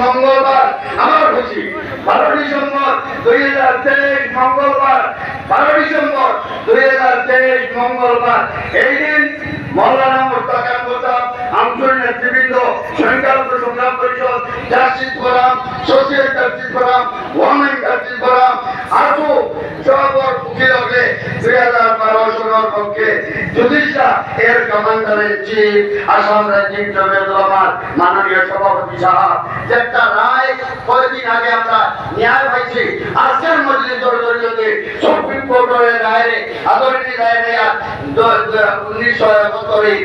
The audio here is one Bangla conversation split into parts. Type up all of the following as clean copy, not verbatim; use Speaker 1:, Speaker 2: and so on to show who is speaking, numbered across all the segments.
Speaker 1: মঙ্গলবার আমার খুশি 12 ডিসেম্বর 2023 মঙ্গলবার 12 ডিসেম্বর 2023 মঙ্গলবার এই দিন মৌলানা মুস্তাক আহমদ আঞ্চলিক নেতৃবৃন্দ সংখ্যালঘু সংগ্রাম পরিষদ justice forum social justice forum women justice forum আরো সবর উকিলকে 2012 সনের পক্ষে জুডিশিয়া এর কমান্ডার ইন চিফ আসাম রাজ্যিক জমিয়ত উলামার মাননীয় সভাপতি সাহেব যেটা রায় কয়েকদিন আগে আমরা ন্যায় পাইছি আজকের মজলিস জড়জড়িতে সুপ্রিম কোর্টের রায়ে আদালতি রায় নেয়া 1971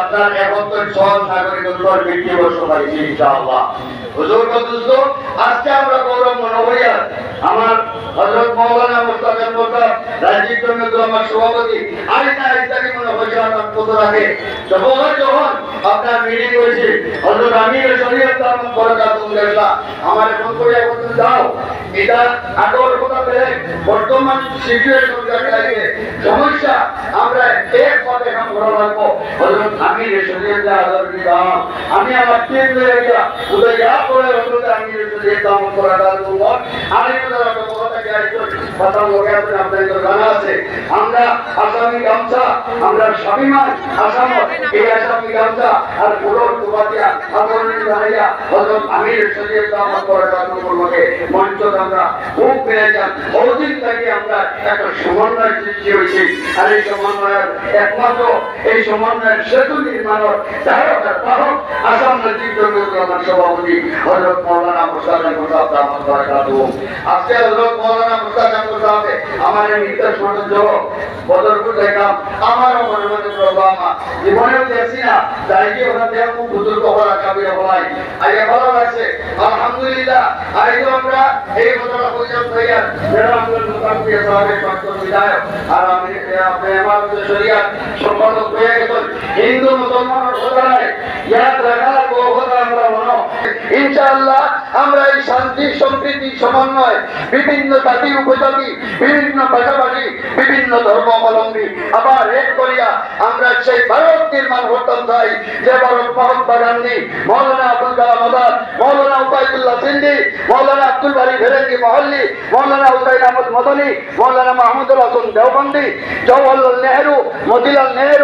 Speaker 1: আপনার 71 সন নাগরিক অধিকার বৃদ্ধি বর্ষ পাইছি ইনশাআল্লাহ। হুজুর বন্ধু আজকে আমরা গৌরব মনে হইয়া আমার হযরত মাওলানা মুস্তাক আহমদ রাজ্যিক জমিয়ত উলামার সভাপতি আইনা ইসলামী মনে হইয়া তার কত আগে যখন আপনার মিটিং হয়েছে হযরত আমির শরীয়ত আহমদ বরকাতুল্লাহ আমার ফোন করে বলতে যাও এটা আগের কথা বলে বর্তমান সিচুয়েশন লাগে সমস্যা আমরা এক পথে কাম করা লাগবো হযরত আমির শরীয়ত আহমদ আমি আমার টিম লয়ে গিয়া উদয়া করে হযরত আমির শরীয়ত আহমদ বরকাতুল্লাহ আমি তারা কথা গাইছো কথা লোকে আপনাদের জানা আছে আমরা আসামি গামছা আমরা স্বাভিমান আসাম এই আসামি গামছা আর পুরো কুবাতিয়া আন্দোলনের দাঁড়িয়া হযরত আমির শরীয়ত আহমদ বরকাতুল্লাহকে মঞ্চ আমরা খুব পেয়েছেন বহুদিন থেকে আমরা একটা সমন্বয় সৃষ্টি হয়েছি আর এই সমন্বয়ের একমাত্র এই সমন্বয়ের সেতু নির্মাণের ধারকের বাহক আসাম রাজ্যিক জমিয়ত উলামার সভাপতি হযরত মাওলানা মুস্তাক আহমদ আহমদ বরকাতুল্লাহ আজকে হযরত মাওলানা মুস্তাক আহমদ সাহেব আমার নির্দেশ মতো বদরপুর দেখলাম আমারও মনে মনে প্রভাব জীবনেও দেখছি না তাই কি ওখান থেকে খুব বুজুর্গ হওয়ার কাবির হলাই আগে ভালো লাগছে আলহামদুলিল্লাহ আজকে আমরা এই ঘটনা পর্যন্ত হইয়া যারা আমাদের মুস্তাফি সাহেবের প্রাক্ত বিধায়ক আর আমি আপনি আমার শরিয়াত সম্পাদক হয়ে গেছেন হিন্দু মুসলমানের কথা নাই ইয়াদ রাখার কথা আমরা মনে ইনশাআল্লাহ আমরা এই শান্তি সম্প্রীতি সমন্বয় বিভিন্ন জাতি উপজাতি বিভিন্ন ভাষাভাষী বিভিন্ন ধর্মাবলম্বী আবার এক করিয়া আমরা সেই ভারত নির্মাণ করতাম চাই যে ভারত মহাত্মা গান্ধী মৌলানা আবুল কালাম আজাদ মৌলানা উবাইদুল্লাহ সিন্ধি মৌলানা আব্দুল বারী ফেরেঙ্গি মহল্লি মৌলানা হুসাইন আহমদ মদনী মৌলানা মাহমুদুল হাসান দেওবন্দি জওহরলাল নেহেরু মতিলাল নেহেরু